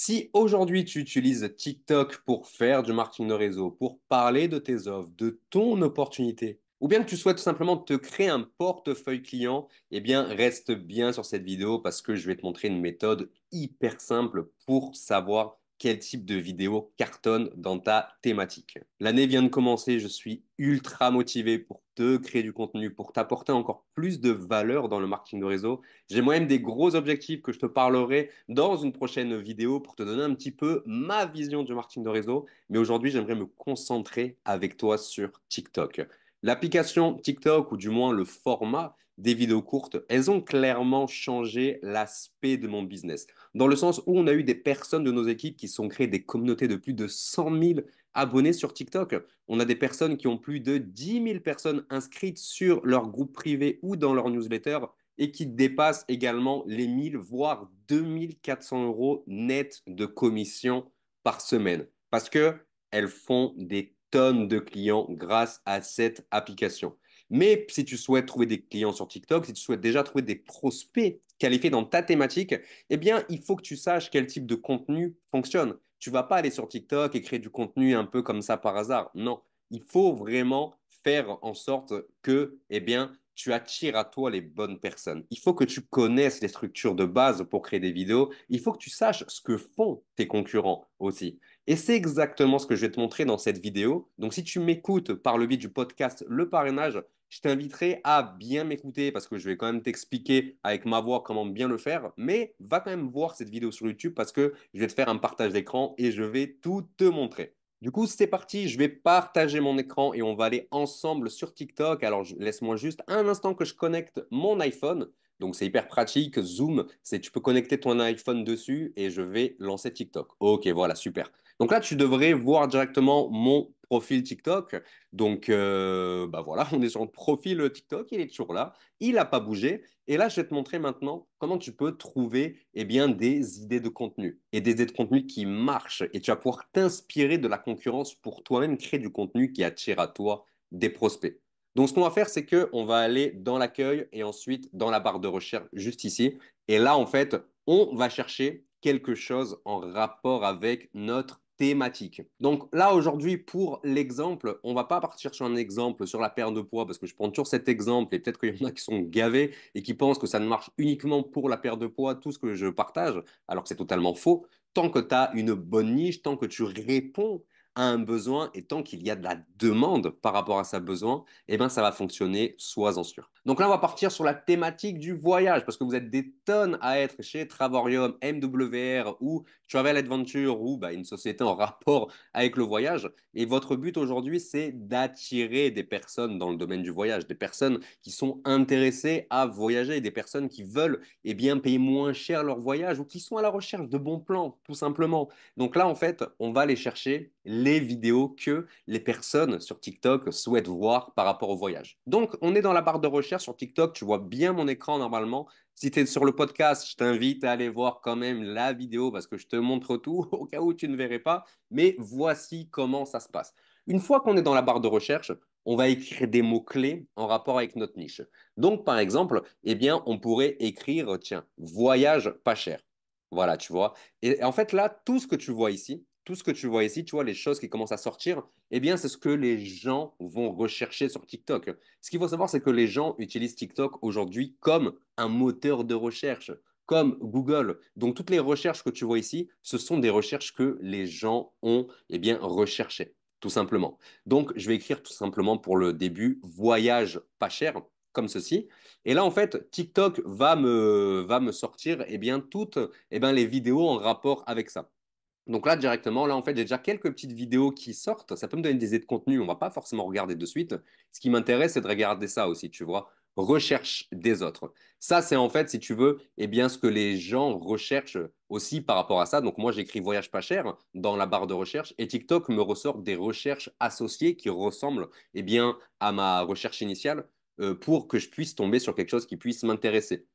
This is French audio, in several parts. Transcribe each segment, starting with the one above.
Si aujourd'hui tu utilises TikTok pour faire du marketing de réseau, pour parler de tes offres, de ton opportunité, ou bien que tu souhaites tout simplement te créer un portefeuille client, eh bien reste bien sur cette vidéo parce que je vais te montrer une méthode hyper simple pour savoir quel type de vidéo cartonne dans ta thématique. L'année vient de commencer, je suis ultra motivé pour te créer du contenu, pour t'apporter encore plus de valeur dans le marketing de réseau. J'ai moi-même des gros objectifs que je te parlerai dans une prochaine vidéo pour te donner un petit peu ma vision du marketing de réseau. Mais aujourd'hui, j'aimerais me concentrer avec toi sur TikTok. L'application TikTok, ou du moins le format des vidéos courtes, elles ont clairement changé l'aspect de mon business. Dans le sens où on a eu des personnes de nos équipes qui sont créées des communautés de plus de 100 000 abonnés sur TikTok. On a des personnes qui ont plus de 10 000 personnes inscrites sur leur groupe privé ou dans leur newsletter et qui dépassent également les 1000 voire 2400 euros net de commission par semaine. Parce qu'elles font des tonnes de clients grâce à cette application. Mais si tu souhaites trouver des clients sur TikTok, si tu souhaites déjà trouver des prospects qualifiés dans ta thématique, eh bien, il faut que tu saches quel type de contenu fonctionne. Tu vas pas aller sur TikTok et créer du contenu un peu comme ça par hasard. Non, il faut vraiment faire en sorte que, eh bien, tu attires à toi les bonnes personnes. Il faut que tu connaisses les structures de base pour créer des vidéos. Il faut que tu saches ce que font tes concurrents aussi. Et c'est exactement ce que je vais te montrer dans cette vidéo. Donc, si tu m'écoutes par le biais du podcast Le Parrainage, je t'inviterai à bien m'écouter parce que je vais quand même t'expliquer avec ma voix comment bien le faire. Mais va quand même voir cette vidéo sur YouTube parce que je vais te faire un partage d'écran et je vais tout te montrer. Du coup, c'est parti, je vais partager mon écran et on va aller ensemble sur TikTok. Alors, laisse-moi juste un instant que je connecte mon iPhone. Donc, c'est hyper pratique. Zoom, c'est tu peux connecter ton iPhone dessus et je vais lancer TikTok. Ok, voilà, super. Donc là, tu devrais voir directement mon profil TikTok. Donc, bah voilà, on est sur le profil TikTok, il est toujours là, il n'a pas bougé. Et là, je vais te montrer maintenant comment tu peux trouver eh bien, des idées de contenu et des idées de contenu qui marchent. Et tu vas pouvoir t'inspirer de la concurrence pour toi-même créer du contenu qui attire à toi des prospects. Donc, ce qu'on va faire, c'est qu'on va aller dans l'accueil et ensuite dans la barre de recherche juste ici. Et là, en fait, on va chercher quelque chose en rapport avec notre thématique. Donc là, aujourd'hui, pour l'exemple, on va pas partir sur un exemple sur la perte de poids parce que je prends toujours cet exemple et peut-être qu'il y en a qui sont gavés et qui pensent que ça ne marche uniquement pour la perte de poids, tout ce que je partage, alors que c'est totalement faux. Tant que tu as une bonne niche, tant que tu réponds à un besoin et tant qu'il y a de la demande par rapport à ce besoin, eh ben ça va fonctionner, sois-en sûr. Donc là, on va partir sur la thématique du voyage parce que vous êtes des tonnes à être chez Travorium, MWR ou Travel Adventure ou bah, une société en rapport avec le voyage. Et votre but aujourd'hui, c'est d'attirer des personnes dans le domaine du voyage, des personnes qui sont intéressées à voyager, des personnes qui veulent eh bien, payer moins cher leur voyage ou qui sont à la recherche de bons plans, tout simplement. Donc là, en fait, on va aller chercher les vidéos que les personnes sur TikTok souhaitent voir par rapport au voyage. Donc, on est dans la barre de recherche sur TikTok. Tu vois bien mon écran normalement. Si tu es sur le podcast, je t'invite à aller voir quand même la vidéo parce que je te montre tout au cas où tu ne verrais pas. Mais voici comment ça se passe. Une fois qu'on est dans la barre de recherche, on va écrire des mots-clés en rapport avec notre niche. Donc, par exemple, eh bien, on pourrait écrire, tiens, voyage pas cher. Voilà, tu vois. Et en fait, là, tout ce que tu vois ici, tout ce que tu vois ici, tu vois, les choses qui commencent à sortir, eh bien, c'est ce que les gens vont rechercher sur TikTok. Ce qu'il faut savoir, c'est que les gens utilisent TikTok aujourd'hui comme un moteur de recherche, comme Google. Donc, toutes les recherches que tu vois ici, ce sont des recherches que les gens ont, eh bien, recherchées, tout simplement. Donc, je vais écrire tout simplement pour le début, voyage pas cher, comme ceci. Et là, en fait, TikTok va me sortir, eh bien, toutes, eh bien, les vidéos en rapport avec ça. Donc là, directement, là, en fait, j'ai déjà quelques petites vidéos qui sortent. Ça peut me donner des idées de contenu. On va pas forcément regarder de suite. Ce qui m'intéresse, c'est de regarder ça aussi, tu vois. Recherche des autres. Ça, c'est en fait, si tu veux, eh bien, ce que les gens recherchent aussi par rapport à ça. Donc, moi, j'écris voyage pas cher dans la barre de recherche et TikTok me ressort des recherches associées qui ressemblent, eh bien, à ma recherche initiale pour que je puisse tomber sur quelque chose qui puisse m'intéresser.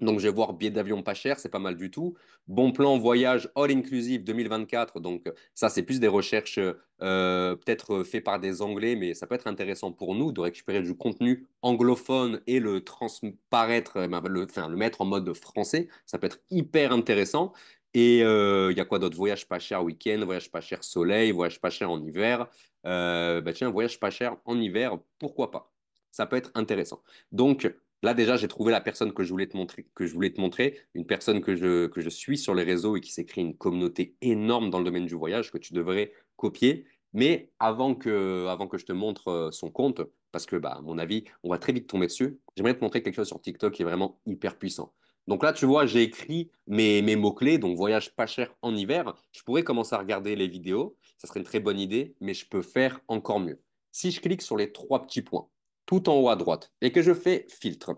Donc, je vais voir billet d'avion pas cher, c'est pas mal du tout. Bon plan voyage all inclusive 2024. Donc, ça, c'est plus des recherches peut-être faites par des Anglais, mais ça peut être intéressant pour nous de récupérer du contenu anglophone et le transparaître, enfin, le mettre en mode français. Ça peut être hyper intéressant. Et il y a quoi d'autre? Voyage pas cher week-end, voyage pas cher soleil, voyage pas cher en hiver. Bah tiens, voyage pas cher en hiver, pourquoi pas? Ça peut être intéressant. Donc là déjà, j'ai trouvé la personne que je voulais te montrer, une personne que je suis sur les réseaux et qui s'est créé une communauté énorme dans le domaine du voyage que tu devrais copier. Mais avant que je te montre son compte, parce que bah, à mon avis, on va très vite tomber dessus, j'aimerais te montrer quelque chose sur TikTok qui est vraiment hyper puissant. Donc là, tu vois, j'ai écrit mes mots-clés, donc voyage pas cher en hiver. Je pourrais commencer à regarder les vidéos, ça serait une très bonne idée, mais je peux faire encore mieux. Si je clique sur les trois petits points, tout en haut à droite, et que je fais filtre,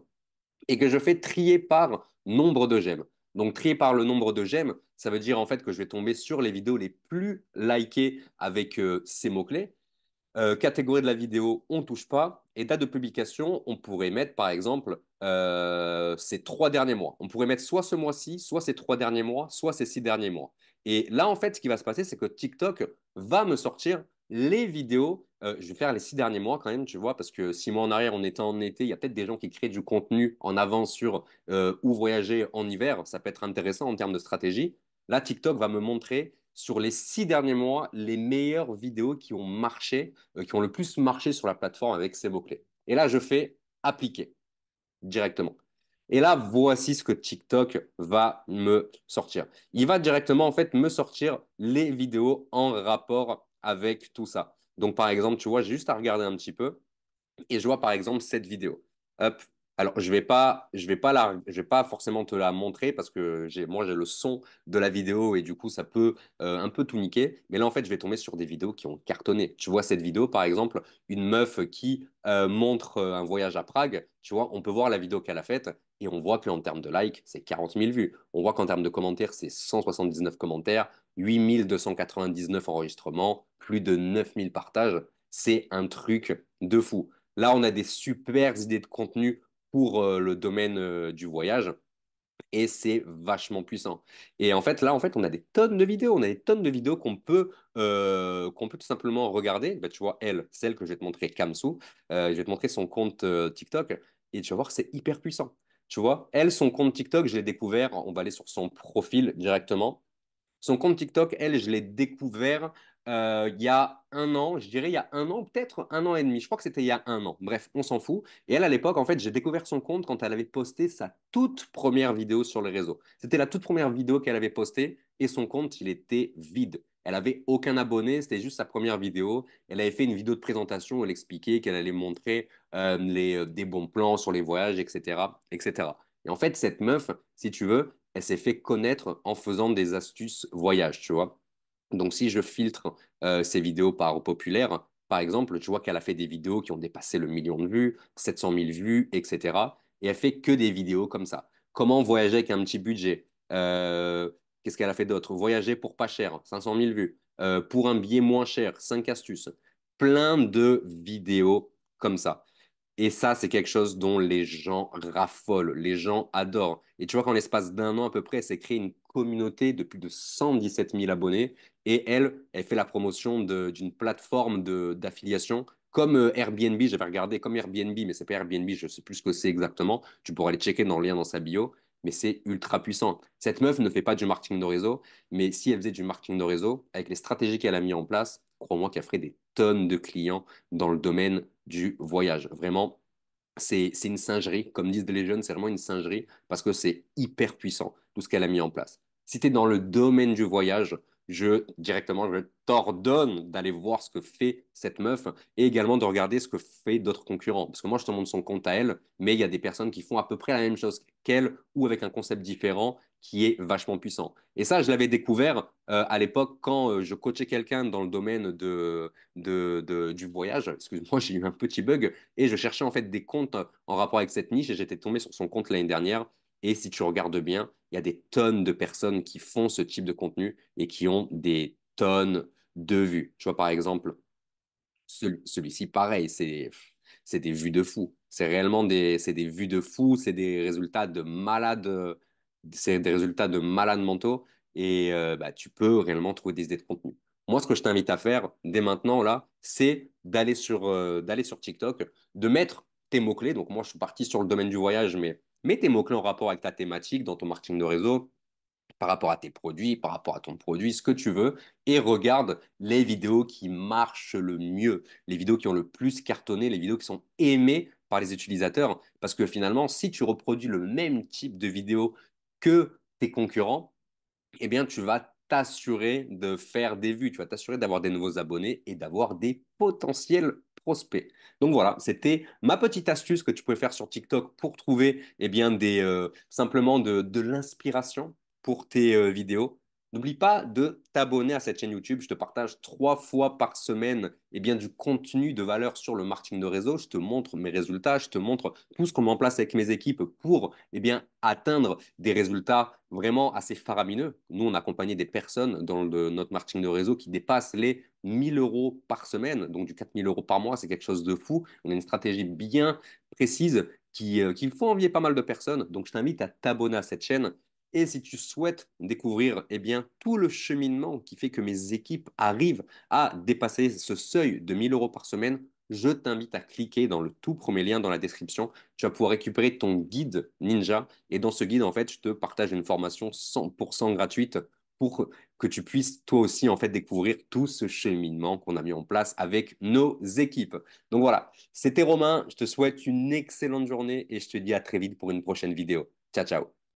et que je fais trier par nombre de j'aime. Donc trier par le nombre de j'aime, ça veut dire en fait que je vais tomber sur les vidéos les plus likées avec ces mots-clés. Catégorie de la vidéo, on touche pas. Et date de publication, on pourrait mettre par exemple ces 3 derniers mois. On pourrait mettre soit ce mois-ci, soit ces 3 derniers mois, soit ces 6 derniers mois. Et là, en fait, ce qui va se passer, c'est que TikTok va me sortir les vidéos. Je vais faire les 6 derniers mois quand même, tu vois, parce que 6 mois en arrière, on était en été, il y a peut-être des gens qui créent du contenu en avance sur où voyager en hiver. Ça peut être intéressant en termes de stratégie. Là, TikTok va me montrer sur les 6 derniers mois les meilleures vidéos qui ont marché, qui ont le plus marché sur la plateforme avec ces mots-clés. Et là, je fais appliquer directement. Et là, voici ce que TikTok va me sortir. Il va directement, en fait, me sortir les vidéos en rapport avec tout ça. Donc, par exemple, tu vois, j'ai juste à regarder un petit peu et je vois par exemple cette vidéo. Hop. Alors, je vais pas forcément te la montrer parce que moi, j'ai le son de la vidéo et du coup, ça peut un peu tout niquer. Mais là, en fait, je vais tomber sur des vidéos qui ont cartonné. Tu vois cette vidéo, par exemple, une meuf qui montre un voyage à Prague. Tu vois, on peut voir la vidéo qu'elle a faite et on voit qu'en termes de likes, c'est 40 000 vues. On voit qu'en termes de commentaires, c'est 179 commentaires, 8 299 enregistrements, plus de 9 000 partages. C'est un truc de fou. Là, on a des super idées de contenu pour le domaine du voyage et c'est vachement puissant. Et en fait, on a des tonnes de vidéos. On a des tonnes de vidéos qu'on peut tout simplement regarder. Bah, tu vois, celle que je vais te montrer, Kamsu, je vais te montrer son compte TikTok et tu vas voir que c'est hyper puissant. Tu vois, son compte TikTok, je l'ai découvert. On va aller sur son profil directement. Son compte TikTok, je l'ai découvert il y a un an, je dirais il y a un an, peut-être un an et demi. Je crois que c'était il y a un an. Bref, on s'en fout. Et elle, à l'époque, en fait, j'ai découvert son compte quand elle avait posté sa toute première vidéo sur les réseaux. C'était la toute première vidéo qu'elle avait postée et son compte, il était vide. Elle avait aucun abonné, c'était juste sa première vidéo. Elle avait fait une vidéo de présentation où elle expliquait qu'elle allait montrer des bons plans sur les voyages, etc., etc. Et en fait, cette meuf, si tu veux, elle s'est fait connaître en faisant des astuces voyage, tu vois. Donc, si je filtre ses vidéos par populaire, par exemple, tu vois qu'elle a fait des vidéos qui ont dépassé le million de vues, 700 000 vues, etc. Et elle fait que des vidéos comme ça. Comment voyager avec un petit budget? Qu'est-ce qu'elle a fait d'autre? Voyager pour pas cher, 500 000 vues. Pour un billet moins cher, 5 astuces. Plein de vidéos comme ça. Et ça, c'est quelque chose dont les gens raffolent, les gens adorent. Et tu vois qu'en l'espace d'un an à peu près, elle s'est créée une communauté de plus de 117 000 abonnés. Et elle fait la promotion d'une plateforme d'affiliation comme Airbnb. J'avais regardé comme Airbnb, mais c'est pas Airbnb, je sais plus ce que c'est exactement. Tu pourras aller checker dans le lien dans sa bio. Mais c'est ultra puissant. Cette meuf ne fait pas du marketing de réseau, mais si elle faisait du marketing de réseau, avec les stratégies qu'elle a mis en place, crois-moi qu'elle ferait des tonnes de clients dans le domaine du voyage. Vraiment, c'est une singerie. Comme disent les jeunes, c'est vraiment une singerie parce que c'est hyper puissant, tout ce qu'elle a mis en place. Si tu es dans le domaine du voyage, je t'ordonne d'aller voir ce que fait cette meuf et également de regarder ce que fait d'autres concurrents. Parce que moi, je te montre son compte à elle, mais il y a des personnes qui font à peu près la même chose qu'elle ou avec un concept différent qui est vachement puissant. Et ça, je l'avais découvert à l'époque quand je coachais quelqu'un dans le domaine du voyage. Excuse-moi, j'ai eu un petit bug et je cherchais en fait des comptes en rapport avec cette niche et j'étais tombé sur son compte l'année dernière. Et si tu regardes bien, il y a des tonnes de personnes qui font ce type de contenu et qui ont des tonnes de vues. Tu vois, par exemple, celui-ci, pareil, c'est des vues de fou. C'est des vues de fou, c'est des résultats de malades, c'est des résultats de malades mentaux et bah, tu peux réellement trouver des idées de contenu. Moi, ce que je t'invite à faire dès maintenant, là, c'est d'aller sur TikTok, de mettre tes mots-clés. Donc, moi, je suis parti sur le domaine du voyage, mais mets tes mots-clés en rapport avec ta thématique dans ton marketing de réseau par rapport à tes produits, par rapport à ton produit, ce que tu veux, et regarde les vidéos qui marchent le mieux, les vidéos qui ont le plus cartonné, les vidéos qui sont aimées par les utilisateurs. Parce que finalement, si tu reproduis le même type de vidéo que tes concurrents, eh bien, tu vas t'assurer de faire des vues, tu vas t'assurer d'avoir des nouveaux abonnés et d'avoir des potentiels prospects. Donc voilà, c'était ma petite astuce que tu peux faire sur TikTok pour trouver eh bien, simplement de l'inspiration pour tes vidéos. N'oublie pas de t'abonner à cette chaîne YouTube. Je te partage 3 fois par semaine eh bien, du contenu de valeur sur le marketing de réseau. Je te montre mes résultats, je te montre tout ce qu'on met en place avec mes équipes pour eh bien, atteindre des résultats vraiment assez faramineux. Nous, on a accompagné des personnes dans notre marketing de réseau qui dépassent les 1 000 € par semaine, donc du 4 000 € par mois, c'est quelque chose de fou. On a une stratégie bien précise qui faut envier pas mal de personnes. Donc, je t'invite à t'abonner à cette chaîne. Et si tu souhaites découvrir eh bien, tout le cheminement qui fait que mes équipes arrivent à dépasser ce seuil de 1 000 € par semaine, je t'invite à cliquer dans le tout premier lien dans la description. Tu vas pouvoir récupérer ton guide Ninja. Et dans ce guide, en fait, je te partage une formation 100% gratuite pour que tu puisses toi aussi, en fait, découvrir tout ce cheminement qu'on a mis en place avec nos équipes. Donc voilà, c'était Romain. Je te souhaite une excellente journée et je te dis à très vite pour une prochaine vidéo. Ciao, ciao.